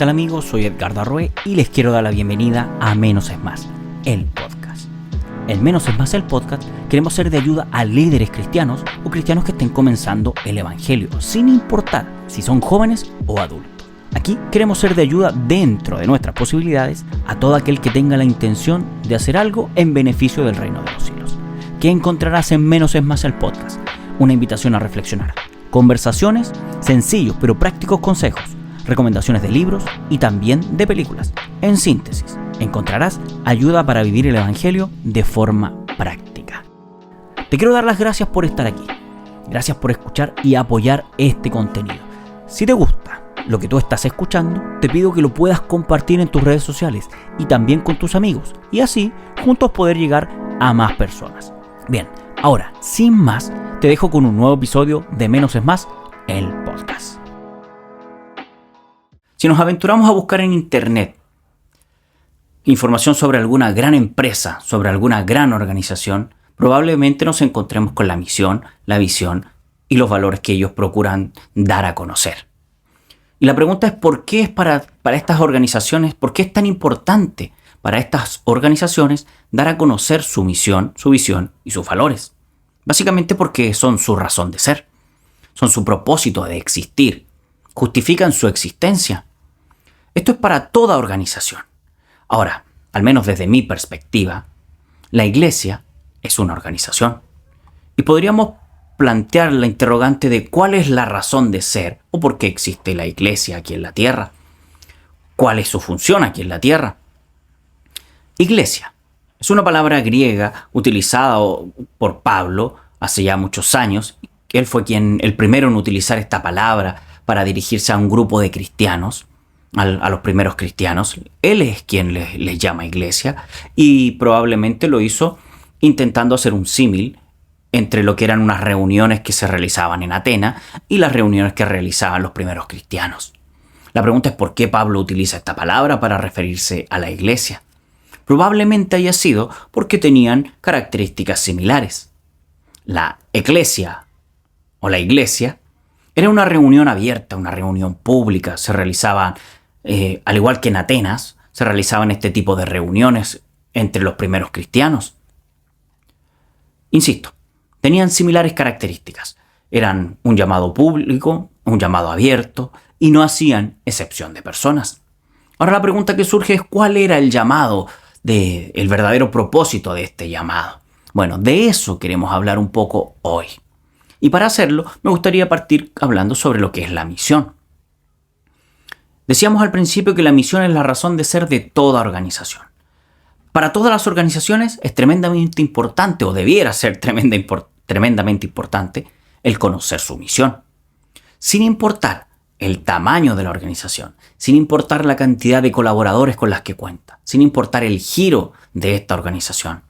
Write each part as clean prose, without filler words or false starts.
tal amigos? Soy Edgardo Arrué y les quiero dar la bienvenida a Menos es Más, el podcast. En Menos es Más, el podcast, queremos ser de ayuda a líderes cristianos o cristianos que estén comenzando el evangelio, sin importar si son jóvenes o adultos. Aquí queremos ser de ayuda dentro de nuestras posibilidades a todo aquel que tenga la intención de hacer algo en beneficio del reino de los cielos. ¿Qué encontrarás en Menos es Más, el podcast? Una invitación a reflexionar, conversaciones, sencillos pero prácticos consejos, recomendaciones de libros y también de películas. En síntesis, encontrarás ayuda para vivir el evangelio de forma práctica. Te quiero dar las gracias por estar aquí. Gracias por escuchar y apoyar este contenido. Si te gusta lo que tú estás escuchando, te pido que lo puedas compartir en tus redes sociales y también con tus amigos, y así juntos poder llegar a más personas. Bien, ahora, sin más, te dejo con un nuevo episodio de Menos es Más, el podcast. Si nos aventuramos a buscar en internet información sobre alguna gran empresa, sobre alguna gran organización, probablemente nos encontremos con la misión, la visión y los valores que ellos procuran dar a conocer. Y la pregunta es ¿por qué es para estas organizaciones, por qué es tan importante para estas organizaciones dar a conocer su misión, su visión y sus valores? Básicamente porque son su razón de ser, son su propósito de existir, justifican su existencia. Esto es para toda organización. Ahora, al menos desde mi perspectiva, la iglesia es una organización. Y podríamos plantear la interrogante de cuál es la razón de ser o por qué existe la iglesia aquí en la tierra. ¿Cuál es su función aquí en la tierra? Iglesia es una palabra griega utilizada por Pablo hace ya muchos años. Él fue el primero en utilizar esta palabra para dirigirse a un grupo de cristianos. A los primeros cristianos. Él es quien les llama iglesia y probablemente lo hizo intentando hacer un símil entre lo que eran unas reuniones que se realizaban en Atenas y las reuniones que realizaban los primeros cristianos. La pregunta es ¿por qué Pablo utiliza esta palabra para referirse a la iglesia? Probablemente haya sido porque tenían características similares. La eclesia o la iglesia era una reunión abierta, una reunión pública. Se realizaban al igual que en Atenas, se realizaban este tipo de reuniones entre los primeros cristianos. Insisto, tenían similares características. Eran un llamado público, un llamado abierto, y no hacían excepción de personas. Ahora la pregunta que surge es ¿cuál era el llamado, el verdadero propósito de este llamado? Bueno, de eso queremos hablar un poco hoy. Y para hacerlo, me gustaría partir hablando sobre lo que es la misión. Decíamos al principio que la misión es la razón de ser de toda organización. Para todas las organizaciones es tremendamente importante, o debiera ser tremendamente importante, el conocer su misión. Sin importar el tamaño de la organización, sin importar la cantidad de colaboradores con las que cuenta, sin importar el giro de esta organización,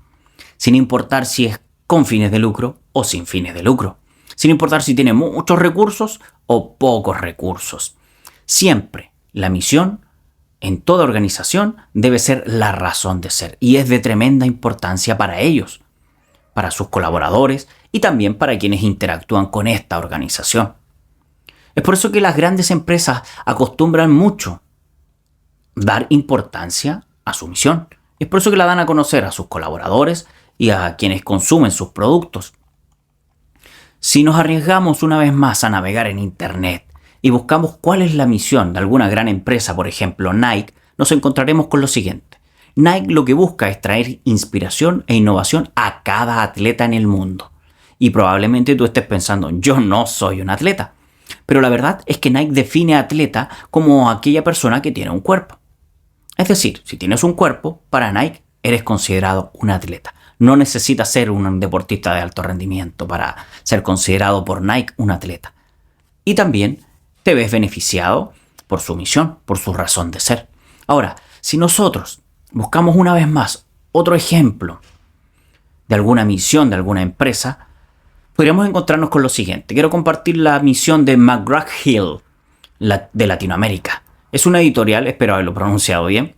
sin importar si es con fines de lucro o sin fines de lucro, sin importar si tiene muchos recursos o pocos recursos. Siempre la misión en toda organización debe ser la razón de ser y es de tremenda importancia para ellos, para sus colaboradores y también para quienes interactúan con esta organización. Es por eso que las grandes empresas acostumbran mucho dar importancia a su misión. Es por eso que la dan a conocer a sus colaboradores y a quienes consumen sus productos. Si nos arriesgamos una vez más a navegar en Internet y buscamos cuál es la misión de alguna gran empresa, por ejemplo Nike, nos encontraremos con lo siguiente. Nike lo que busca es traer inspiración e innovación a cada atleta en el mundo. Y probablemente tú estés pensando, yo no soy un atleta. Pero la verdad es que Nike define atleta como aquella persona que tiene un cuerpo. Es decir, si tienes un cuerpo, para Nike eres considerado un atleta. No necesitas ser un deportista de alto rendimiento para ser considerado por Nike un atleta. Y también te ves beneficiado por su misión, por su razón de ser. Ahora, si nosotros buscamos una vez más otro ejemplo de alguna misión de alguna empresa, podríamos encontrarnos con lo siguiente. Quiero compartir la misión de McGraw-Hill de Latinoamérica. Es una editorial, espero haberlo pronunciado bien,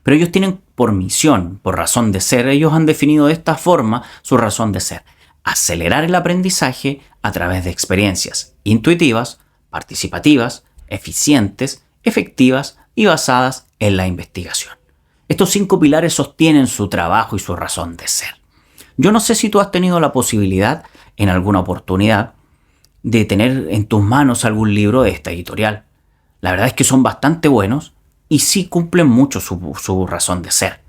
pero ellos tienen por misión, por razón de ser, ellos han definido de esta forma su razón de ser: acelerar el aprendizaje a través de experiencias intuitivas, participativas, eficientes efectivas y basadas en la investigación. Estos 5 pilares sostienen su trabajo y su razón de ser. Yo no sé si tú has tenido la posibilidad, en alguna oportunidad, de tener en tus manos algún libro de esta editorial. La verdad es que son bastante buenos y sí cumplen mucho su razón de ser.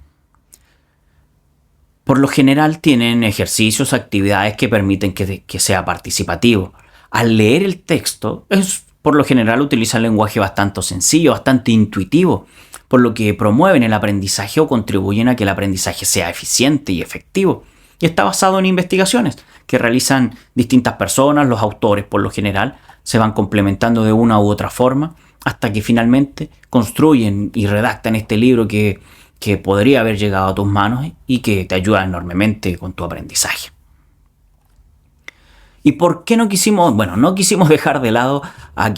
Por lo general tienen ejercicios, actividades que permiten que sea participativo. Al leer el texto, por lo general utilizan lenguaje bastante sencillo, bastante intuitivo, por lo que promueven el aprendizaje o contribuyen a que el aprendizaje sea eficiente y efectivo. Y está basado en investigaciones que realizan distintas personas, los autores por lo general, se van complementando de una u otra forma hasta que finalmente construyen y redactan este libro que podría haber llegado a tus manos y que te ayuda enormemente con tu aprendizaje. ¿Y por qué no quisimos dejar de lado a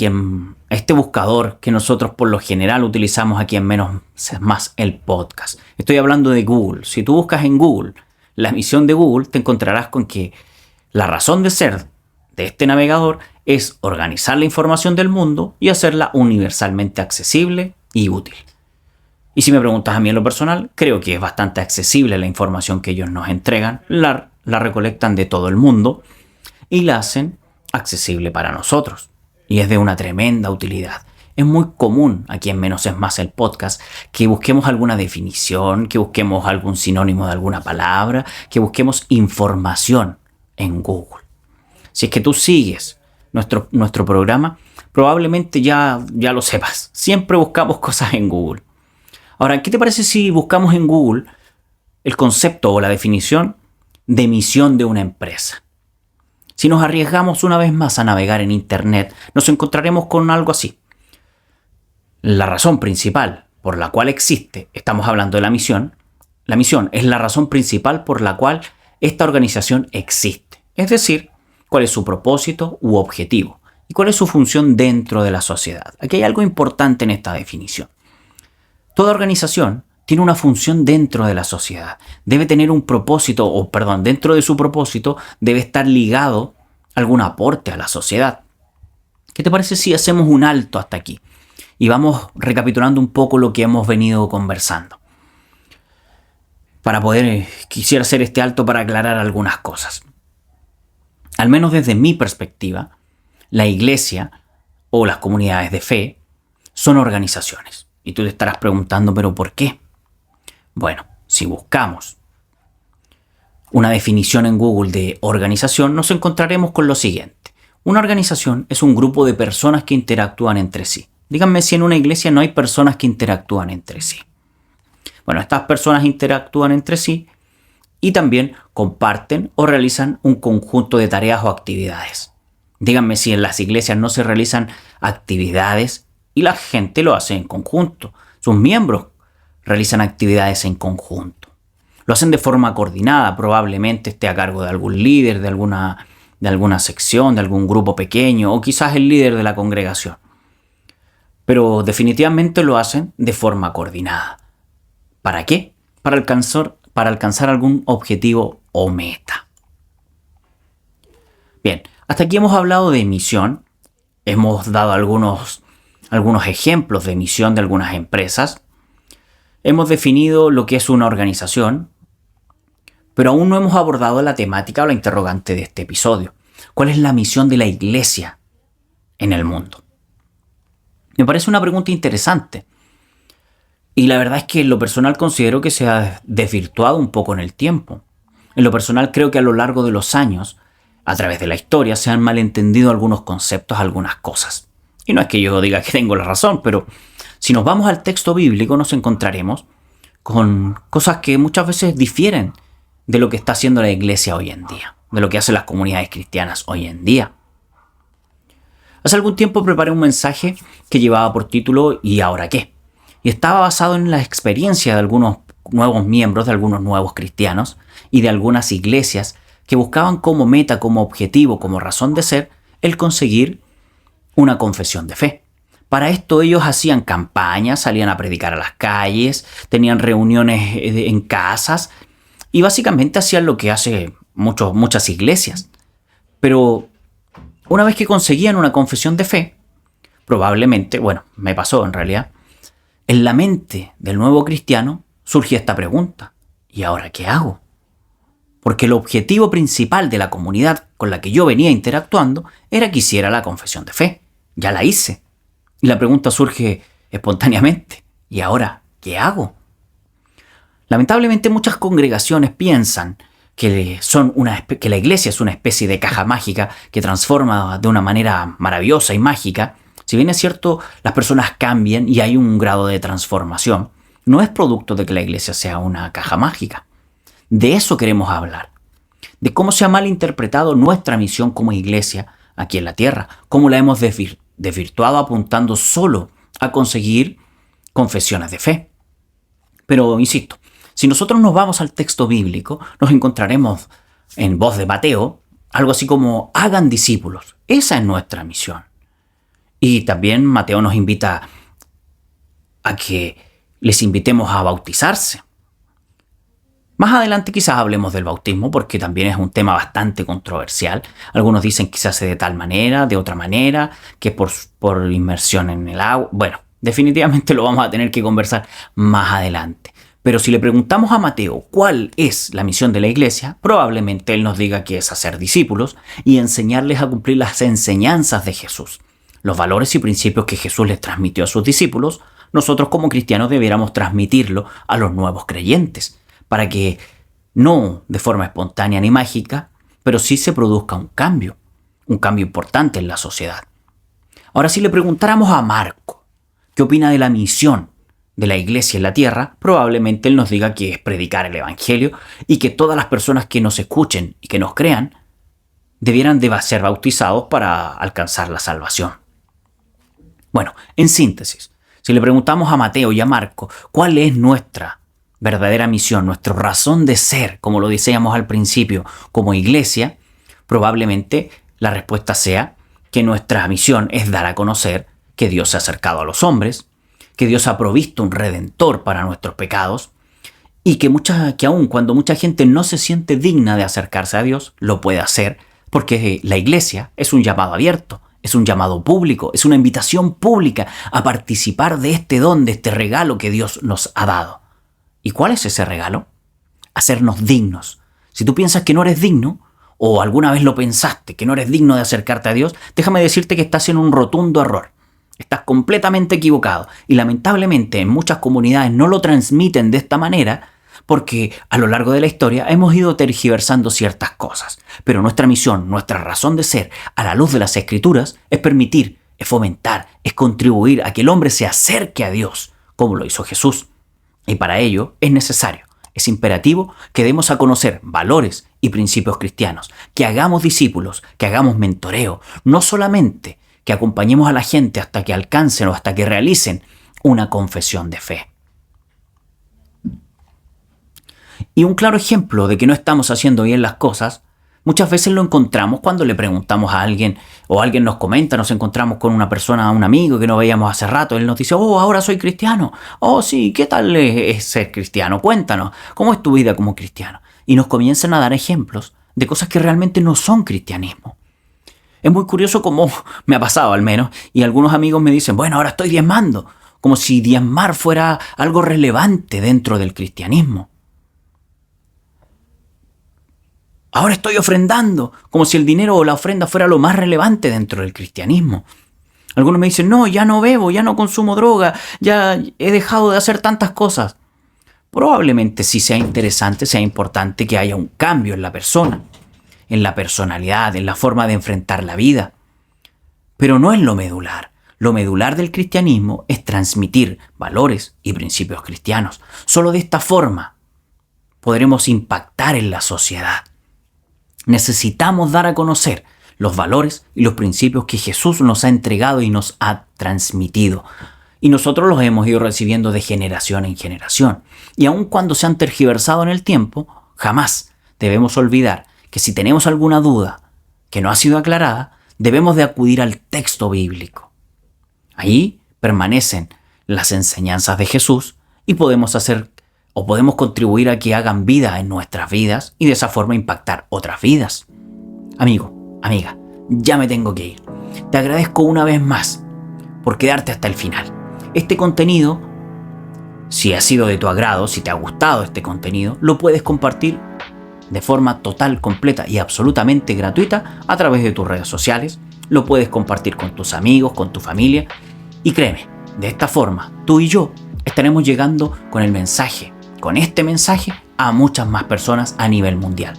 este buscador que nosotros por lo general utilizamos aquí en Menos es Más, el podcast? Estoy hablando de Google. Si tú buscas en Google la misión de Google, te encontrarás con que la razón de ser de este navegador es organizar la información del mundo y hacerla universalmente accesible y útil. Y si me preguntas a mí en lo personal, creo que es bastante accesible la información que ellos nos entregan, la recolectan de todo el mundo y la hacen accesible para nosotros. Y es de una tremenda utilidad. Es muy común aquí en Menos es Más el podcast que busquemos alguna definición, que busquemos algún sinónimo de alguna palabra, que busquemos información en Google. Si es que tú sigues nuestro programa, probablemente ya lo sepas. Siempre buscamos cosas en Google. Ahora, ¿qué te parece si buscamos en Google el concepto o la definición de misión de una empresa? Si nos arriesgamos una vez más a navegar en Internet, nos encontraremos con algo así. La razón principal por la cual existe, estamos hablando de la misión es la razón principal por la cual esta organización existe. Es decir, cuál es su propósito u objetivo y cuál es su función dentro de la sociedad. Aquí hay algo importante en esta definición. Toda organización tiene una función dentro de la sociedad. Debe tener un propósito, dentro de su propósito debe estar ligado a algún aporte a la sociedad. ¿Qué te parece si hacemos un alto hasta aquí? Y vamos recapitulando un poco lo que hemos venido conversando. Quisiera hacer este alto para aclarar algunas cosas. Al menos desde mi perspectiva, la iglesia o las comunidades de fe son organizaciones. Y tú te estarás preguntando, ¿pero por qué? Bueno, si buscamos una definición en Google de organización, nos encontraremos con lo siguiente. Una organización es un grupo de personas que interactúan entre sí. Díganme si en una iglesia no hay personas que interactúan entre sí. Bueno, estas personas interactúan entre sí y también comparten o realizan un conjunto de tareas o actividades. Díganme si en las iglesias no se realizan actividades y la gente lo hace en conjunto. Sus miembros realizan actividades en conjunto. Lo hacen de forma coordinada, probablemente esté a cargo de algún líder, de alguna sección, de algún grupo pequeño o quizás el líder de la congregación. Pero definitivamente lo hacen de forma coordinada. ¿Para qué? Para alcanzar algún objetivo o meta. Bien, hasta aquí hemos hablado de misión. Hemos dado algunos ejemplos de misión de algunas empresas. Hemos definido lo que es una organización, pero aún no hemos abordado la temática o la interrogante de este episodio. ¿Cuál es la misión de la iglesia en el mundo? Me parece una pregunta interesante. Y la verdad es que en lo personal considero que se ha desvirtuado un poco en el tiempo. En lo personal creo que a lo largo de los años, a través de la historia, se han malentendido algunos conceptos, algunas cosas. Y no es que yo diga que tengo la razón, pero si nos vamos al texto bíblico nos encontraremos con cosas que muchas veces difieren de lo que está haciendo la iglesia hoy en día, de lo que hacen las comunidades cristianas hoy en día. Hace algún tiempo preparé un mensaje que llevaba por título ¿Y ahora qué? Y estaba basado en la experiencia de algunos nuevos miembros, de algunos nuevos cristianos y de algunas iglesias que buscaban como meta, como objetivo, como razón de ser, el conseguir una confesión de fe. Para esto ellos hacían campañas, salían a predicar a las calles, tenían reuniones en casas y básicamente hacían lo que hacen muchas iglesias. Pero una vez que conseguían una confesión de fe, Probablemente, bueno, me pasó en realidad, en la mente del nuevo cristiano surge esta pregunta: ¿y ahora qué hago? Porque el objetivo principal de la comunidad con la que yo venía interactuando era que hiciera la confesión de fe. Ya la hice. Y la pregunta surge espontáneamente: ¿y ahora qué hago? Lamentablemente muchas congregaciones piensan que la iglesia es una especie de caja mágica que transforma de una manera maravillosa y mágica. Si bien es cierto, las personas cambian y hay un grado de transformación, no es producto de que la iglesia sea una caja mágica. De eso queremos hablar, de cómo se ha malinterpretado nuestra misión como iglesia aquí en la tierra, cómo la hemos desvirtuado apuntando solo a conseguir confesiones de fe. Pero, insisto, si nosotros nos vamos al texto bíblico, nos encontraremos en voz de Mateo algo así como: hagan discípulos. Esa es nuestra misión. Y también Mateo nos invita a que les invitemos a bautizarse. Más adelante quizás hablemos del bautismo, porque también es un tema bastante controversial. Algunos dicen que se hace de tal manera, de otra manera, que por inmersión en el agua. Bueno, definitivamente lo vamos a tener que conversar más adelante. Pero si le preguntamos a Mateo cuál es la misión de la iglesia, probablemente él nos diga que es hacer discípulos y enseñarles a cumplir las enseñanzas de Jesús. Los valores y principios que Jesús les transmitió a sus discípulos, nosotros como cristianos debiéramos transmitirlo a los nuevos creyentes, para que no de forma espontánea ni mágica, pero sí se produzca un cambio importante en la sociedad. Ahora, si le preguntáramos a Marco qué opina de la misión de la iglesia en la tierra, probablemente él nos diga que es predicar el evangelio y que todas las personas que nos escuchen y que nos crean debieran de ser bautizados para alcanzar la salvación. Bueno, en síntesis, si le preguntamos a Mateo y a Marco cuál es nuestra verdadera misión, nuestra razón de ser, como lo decíamos al principio, como iglesia, probablemente la respuesta sea que nuestra misión es dar a conocer que Dios se ha acercado a los hombres, que Dios ha provisto un redentor para nuestros pecados y que aun cuando mucha gente no se siente digna de acercarse a Dios, lo puede hacer porque la iglesia es un llamado abierto, es un llamado público, es una invitación pública a participar de este don, de este regalo que Dios nos ha dado. ¿Y cuál es ese regalo? Hacernos dignos. Si tú piensas que no eres digno, o alguna vez lo pensaste, que no eres digno de acercarte a Dios, déjame decirte que estás en un rotundo error. Estás completamente equivocado. Y lamentablemente en muchas comunidades no lo transmiten de esta manera porque a lo largo de la historia hemos ido tergiversando ciertas cosas. Pero nuestra misión, nuestra razón de ser, a la luz de las Escrituras, es permitir, es fomentar, es contribuir a que el hombre se acerque a Dios, como lo hizo Jesús. Y para ello es necesario, es imperativo que demos a conocer valores y principios cristianos, que hagamos discípulos, que hagamos mentoreo, no solamente que acompañemos a la gente hasta que alcancen o hasta que realicen una confesión de fe. Y un claro ejemplo de que no estamos haciendo bien las cosas, muchas veces lo encontramos cuando le preguntamos a alguien o alguien nos comenta, nos encontramos con una persona, un amigo que no veíamos hace rato, él nos dice: oh, ahora soy cristiano. Oh, sí, ¿qué tal es ser cristiano? Cuéntanos, ¿cómo es tu vida como cristiano? Y nos comienzan a dar ejemplos de cosas que realmente no son cristianismo. Es muy curioso cómo me ha pasado al menos, y algunos amigos me dicen: bueno, ahora estoy diezmando, como si diezmar fuera algo relevante dentro del cristianismo. Ahora estoy ofrendando, como si el dinero o la ofrenda fuera lo más relevante dentro del cristianismo. Algunos me dicen: no, ya no bebo, ya no consumo droga, ya he dejado de hacer tantas cosas. Probablemente sí sea interesante, sea importante que haya un cambio en la persona, en la personalidad, en la forma de enfrentar la vida. Pero no es lo medular. Lo medular del cristianismo es transmitir valores y principios cristianos. Solo de esta forma podremos impactar en la sociedad. Necesitamos dar a conocer los valores y los principios que Jesús nos ha entregado y nos ha transmitido. Y nosotros los hemos ido recibiendo de generación en generación. Y aun cuando se han tergiversado en el tiempo, jamás debemos olvidar que si tenemos alguna duda que no ha sido aclarada, debemos de acudir al texto bíblico. Ahí permanecen las enseñanzas de Jesús y podemos contribuir a que hagan vida en nuestras vidas y de esa forma impactar otras vidas. Amigo, amiga, ya me tengo que ir. Te agradezco una vez más por quedarte hasta el final. Este contenido, si ha sido de tu agrado, si te ha gustado este contenido, lo puedes compartir de forma total, completa y absolutamente gratuita a través de tus redes sociales. Lo puedes compartir con tus amigos, con tu familia. Y créeme, de esta forma, tú y yo estaremos llegando con el mensaje, con este mensaje, a muchas más personas a nivel mundial.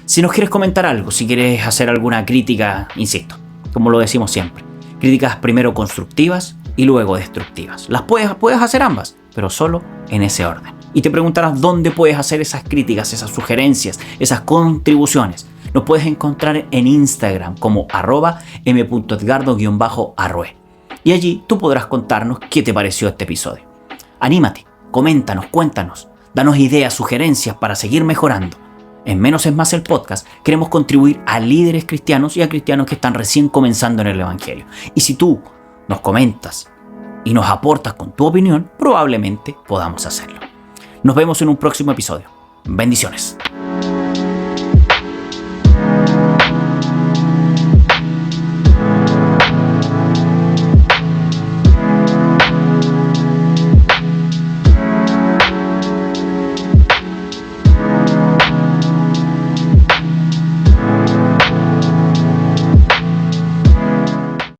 Si nos quieres comentar algo, si quieres hacer alguna crítica, insisto, como lo decimos siempre, críticas primero constructivas y luego destructivas. Las puedes hacer ambas, pero solo en ese orden. Y te preguntarás dónde puedes hacer esas críticas, esas sugerencias, esas contribuciones. Nos puedes encontrar en Instagram como @m.edgardo_arroe. Y allí tú podrás contarnos qué te pareció este episodio. Anímate, coméntanos, cuéntanos, danos ideas, sugerencias para seguir mejorando. En Menos es Más el podcast queremos contribuir a líderes cristianos y a cristianos que están recién comenzando en el Evangelio. Y si tú nos comentas y nos aportas con tu opinión, probablemente podamos hacerlo. Nos vemos en un próximo episodio. Bendiciones.